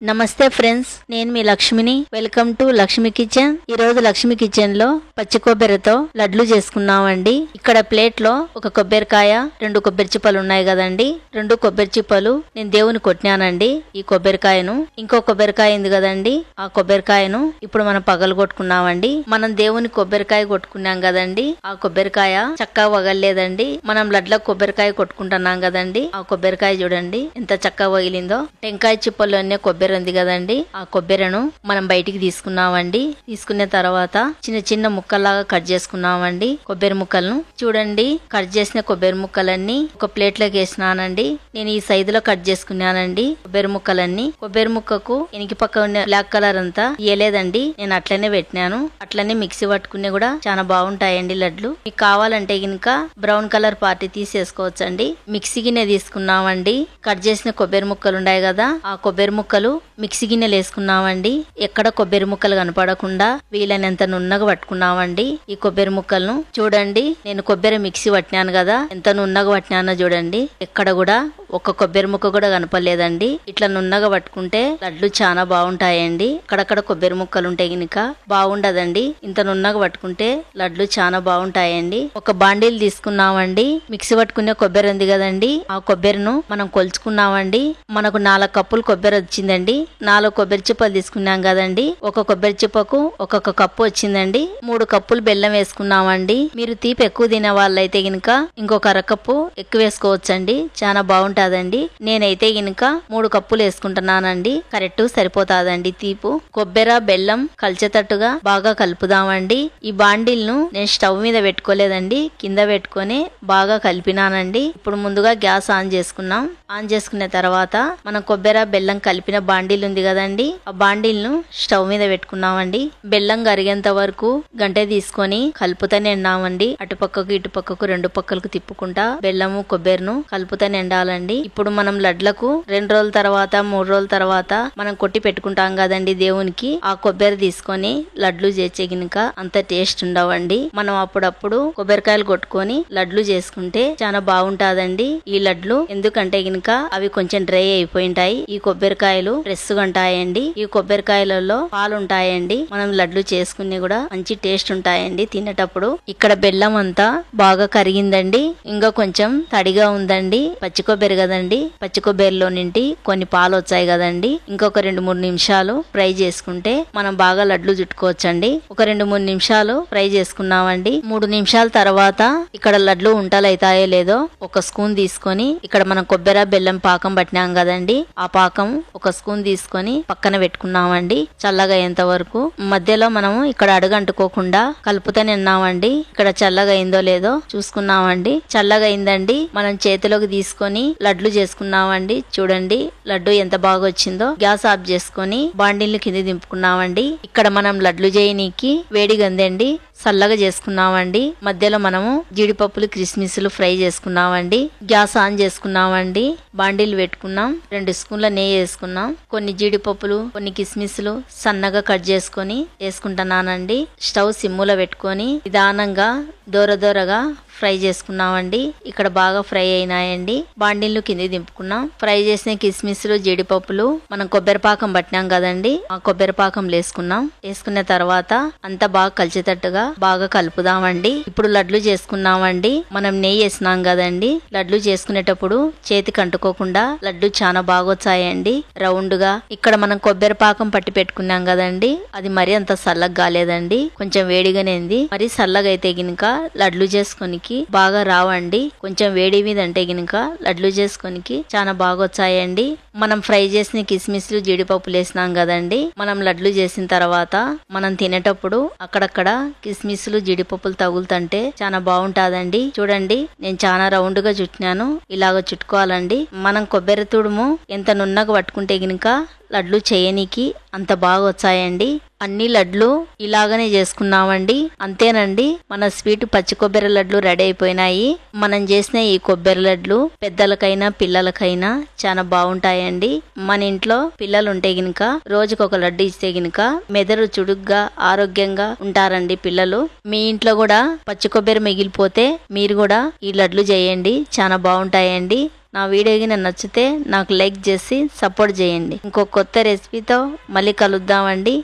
నమస్తే ఫ్రెండ్స్, నేను మీ లక్ష్మిని. Welcome to Lakshmi kitchen. ఈ రోజు లక్ష్మి కిచెన్ లో పచ్చి కొబ్బరితో లడ్లు చేసుకున్నామండి. ఇక్కడ ప్లేట్ లో ఒక కొబ్బరికాయ, 2 కొబ్బరి చిప్పలు ఉన్నాయి కదండి. 2 కొబ్బరి చిప్పలు నేను దేవుని కొట్టినానండి. ఈ కొబ్బరికాయను ఇంకో కొబ్బరికాయ ఉంది కదండి, ఆ కొబ్బరికాయను ఇప్పుడు మనం పగలు కొట్టుకున్నామండి. మనం దేవుని కొబ్బరికాయ కొట్టుకున్నాం కదండి, ఆ కొబ్బరికాయ చక్కగా వగలేదండి. మనం లడ్లకు కొబ్బరికాయ కొట్టుకుంటున్నాం కదండి, ఆ కొబ్బరికాయ చూడండి ఎంత చక్కగా వగిలిందో. టెంకాయ చిప్పల్లోనే కొబ్బరి ఉంది కదండి, ఆ కొబ్బరిను మనం బయటికి తీసుకున్నామండి. తీసుకున్న తర్వాత చిన్న చిన్న ముక్కల్లాగా కట్ చేసుకున్నామండి. కొబ్బరి ముక్కలను చూడండి, కట్ చేసిన కొబ్బరి ముక్కలన్నీ ఒక ప్లేట్ లోకి వేసినానండి. నేను ఈ సైజులో కట్ చేసుకున్నానండి కొబ్బరి ముక్కలన్నీ. కొబ్బరి ముక్కకు ఎనికి పక్క ఉన్న బ్లాక్ కలర్ అంతా ఇయ్యలేదండి, నేను అట్లనే పెట్టినాను. అట్లనే మిక్సీ పట్టుకునే కూడా చాలా బాగుంటాయండి లడ్లు. మీకు కావాలంటే గినక బ్రౌన్ కలర్ పార్టీ తీసేసుకోవచ్చండి. మిక్సీ గిన్నె తీసుకున్నామండి. కట్ చేసిన కొబ్బరి ముక్కలు ఉన్నాయి కదా, ఆ కొబ్బరి ముక్కలు మిక్సీ గిన్నెలు వేసుకున్నామండి. ఎక్కడ కొబ్బరి ముక్కలు కనపడకుండా వీలైనంత నున్నగా పట్టుకున్నామండి. ఈ కొబ్బరి ముక్కలను చూడండి, నేను కొబ్బరి మిక్సీ పట్టినాను కదా, ఎంత నున్నగా పట్టినానో చూడండి. ఎక్కడ కూడా ఒక్క కొబ్బరి ముక్క కూడా కనపడలేదండి. ఇట్లా నున్నగా పట్టుకుంటే లడ్లు చాలా బాగుంటాయండి. అక్కడక్కడ కొబ్బరి ముక్కలు ఉంటే గినక బాగుండదండి. ఇంత నున్నగా పట్టుకుంటే లడ్లు చాలా బాగుంటాయండి. ఒక బాండీలు తీసుకున్నామండి. మిక్సీ పట్టుకునే కొబ్బరి ఉంది కదండి, ఆ కొబ్బరిను మనం కొలుచుకున్నామండి. మనకు 4 కప్పులు కొబ్బరి వచ్చిందండి. 4 కొబ్బరి చిప్పలు తీసుకున్నాం కదండి, ఒక కొబ్బరి చిప్పకు ఒక్కొక్క కప్పు వచ్చిందండి. 3 కప్పులు బెల్లం వేసుకున్నామండి. మీరు తీపి ఎక్కువ తినే వాళ్ళైతే గినక ఇంకొక అరకప్పు ఎక్కువ వేసుకోవచ్చండి, చాలా బాగుంటాదండి. నేనైతే గినక 3 కప్పులు వేసుకుంటున్నానండి, కరెక్ట్ సరిపోతాదండి తీపు. కొబ్బరి బెల్లం కలిచేటట్టుగా బాగా కలుపుదామండి. ఈ బాండిల్ను నేను స్టవ్ మీద పెట్టుకోలేదండి, కింద పెట్టుకొని బాగా కలిపినానండి. ఇప్పుడు ముందుగా గ్యాస్ ఆన్ చేసుకున్నాం. ఆన్ చేసుకున్న తర్వాత మనం కొబ్బరి బెల్లం కలిపిన బాండిల్ ఉంది కదండి, ఆ బాండిల్ ను స్టవ్ మీద పెట్టుకున్నామండి. బెల్లం కరిగేంత వరకు గంటె తీసుకొని కలుపుతూనే ఉన్నామండి. అటుపక్కకు ఇటుపక్కకు 2 పక్కలకు తిప్పుకుంటా బెల్లము కొబ్బరిను కలుపుతూనే ఉండాలండి. ఇప్పుడు మనం లడ్లకు 2 రోజుల తర్వాత 3 రోజుల తర్వాత మనం కొట్టి పెట్టుకుంటాం కదండి దేవునికి, ఆ కొబ్బరి తీసుకొని లడ్లు చేసే గినక అంత టేస్ట్ ఉండవండి. మనం అప్పుడప్పుడు కొబ్బరికాయలు కొట్టుకొని లడ్లు చేసుకుంటే చాలా బాగుంటాదండి ఈ లడ్లు. ఎందుకంటే గినక అవి కొంచెం డ్రై అయిపోయింటాయి. ఈ కొబ్బరికాయలు ఫ్రెష్ గా ఉంటాయండి. ఈ కొబ్బరికాయలలో పాలు ఉంటాయండి. మనం లడ్లు చేసుకుని కూడా మంచి టేస్ట్ ఉంటాయండి తినేటప్పుడు. ఇక్కడ బెల్లం అంతా బాగా కరిగిందండి, ఇంకా కొంచెం తడిగా ఉందండి. పచ్చి కొబ్బరి కదండి, పచ్చి కొబ్బరిలో నుండి కొన్ని పాలు వచ్చాయి కదండి. ఇంకొక 2-3 నిమిషాలు ఫ్రై చేసుకుంటే మనం బాగా లడ్లు చుట్టుకోవచ్చండి. ఒక 2-3 నిమిషాలు ఫ్రై చేసుకున్నామండి. 3 నిమిషాల తర్వాత ఇక్కడ లడ్లు ఉంటలైతాయో లేదో ఒక స్పూన్ తీసుకొని, ఇక్కడ మనం కొబ్బరి బెల్లం పాకం పట్టినాం కదండి, ఆ పాకం ఒక స్పూన్ తీసుకొని పక్కన పెట్టుకున్నామండి చల్లగా అయ్యేంత వరకు. మధ్యలో మనము ఇక్కడ అడుగంటుకోకుండా కలుపుతూనే ఉన్నామండి. ఇక్కడ చల్లగా అయిందో లేదో చూసుకున్నామండి. చల్లగా అయిందండి. మనం చేతిలోకి తీసుకొని లడ్లు చేసుకున్నామండి. చూడండి లడ్డు ఎంత బాగా వచ్చిందో. గ్యాస్ ఆఫ్ చేసుకొని బాండిల్ని కింద దింపుకున్నామండి. ఇక్కడ మనం లడ్లు చేయనీకి వేడిగా ఉందండి, చల్లగా చేసుకున్నామండి. మధ్యలో మనము జీడిపప్పులు కిస్మిస్లు ఫ్రై చేసుకున్నామండి. గ్యాస్ ఆన్ చేసుకున్నామండి. బాండిల్ పెట్టుకున్నాం. 2 స్పూన్ల నెయ్యి వేసుకున్నాం. కొన్ని జీడిపప్పులు కొన్ని కిస్మిస్లు సన్నగా కట్ చేసుకొని వేసుకుంటున్నానండి. స్టవ్ సిమ్ములో పెట్టుకొని నిదానంగా దోరగా ఫ్రై చేసుకున్నామండి. ఇక్కడ బాగా ఫ్రై అయినాయండి. బాండిల్ను కింద దింపుకున్నాం. ఫ్రై చేసిన కిస్మిస్లు జీడిపప్పులు మనం కొబ్బరి పాకం పట్టినాం కదండి, ఆ కొబ్బరి పాకం వేసుకున్నాం. వేసుకున్న తర్వాత అంతా బాగా కలిసేటట్టుగా బాగా కలుపుదామండి. ఇప్పుడు లడ్లు చేసుకున్నామండి. మనం నెయ్యి వేసినాం కదండి, లడ్లు చేసుకునేటప్పుడు చేతికి అంటుకోకుండా లడ్లు చాలా బాగా వచ్చాయండి రౌండ్ గా. ఇక్కడ మనం కొబ్బరి పాకం పట్టి పెట్టుకున్నాం కదండి, అది మరి అంత చల్లగా కాలేదండి, కొంచెం వేడిగానే ఉంది. మరి చల్లగా అయితే గినక లడ్లు చేసుకొనికి బాగా రావండి. కొంచెం వేడి మీద అంటే గినక లడ్లు చేసుకోనికి చాలా బాగా వచ్చాయండి. మనం ఫ్రై చేసిన కిస్మిస్లు జీడిపప్పులు వేసినాం కదండి, మనం లడ్లు చేసిన తర్వాత మనం తినేటప్పుడు అక్కడక్కడ కిస్మిస్లు జీడిపప్పులు తగులుతుంటే చాలా బాగుంటాదండి. చూడండి నేను చాలా రౌండ్ గా చుట్టినాను, ఇలాగ చుట్టుకోవాలండి. మనం కొబ్బరి తుడుము ఎంత నున్నగా పట్టుకుంటే గినక లడ్లు చేయనీకి అంత బాగా వచ్చాయండి. అన్ని లడ్లు ఇలాగనే చేసుకున్నామండి. అంతేనండి, మన స్వీట్ పచ్చి కొబ్బరి లడ్లు రెడీ అయిపోయినాయి. మనం చేసిన ఈ కొబ్బరి లడ్లు పెద్దలకైనా పిల్లలకైనా చాలా బాగుంటాయండి. మన ఇంట్లో పిల్లలు ఉంటే గినక రోజుకొక లడ్డు ఇస్తే గినక మెదడు చురుగ్గా ఆరోగ్యంగా ఉంటారండి పిల్లలు. మీ ఇంట్లో కూడా పచ్చి కొబ్బరి మిగిలిపోతే మీరు కూడా ఈ లడ్లు చేయండి, చాలా బాగుంటాయండి. నా వీడియోకి నచ్చితే నాకు లైక్ చేసి సపోర్ట్ చేయండి. ఇంకో కొత్త రెసిపీతో మళ్ళీ కలుద్దామండి.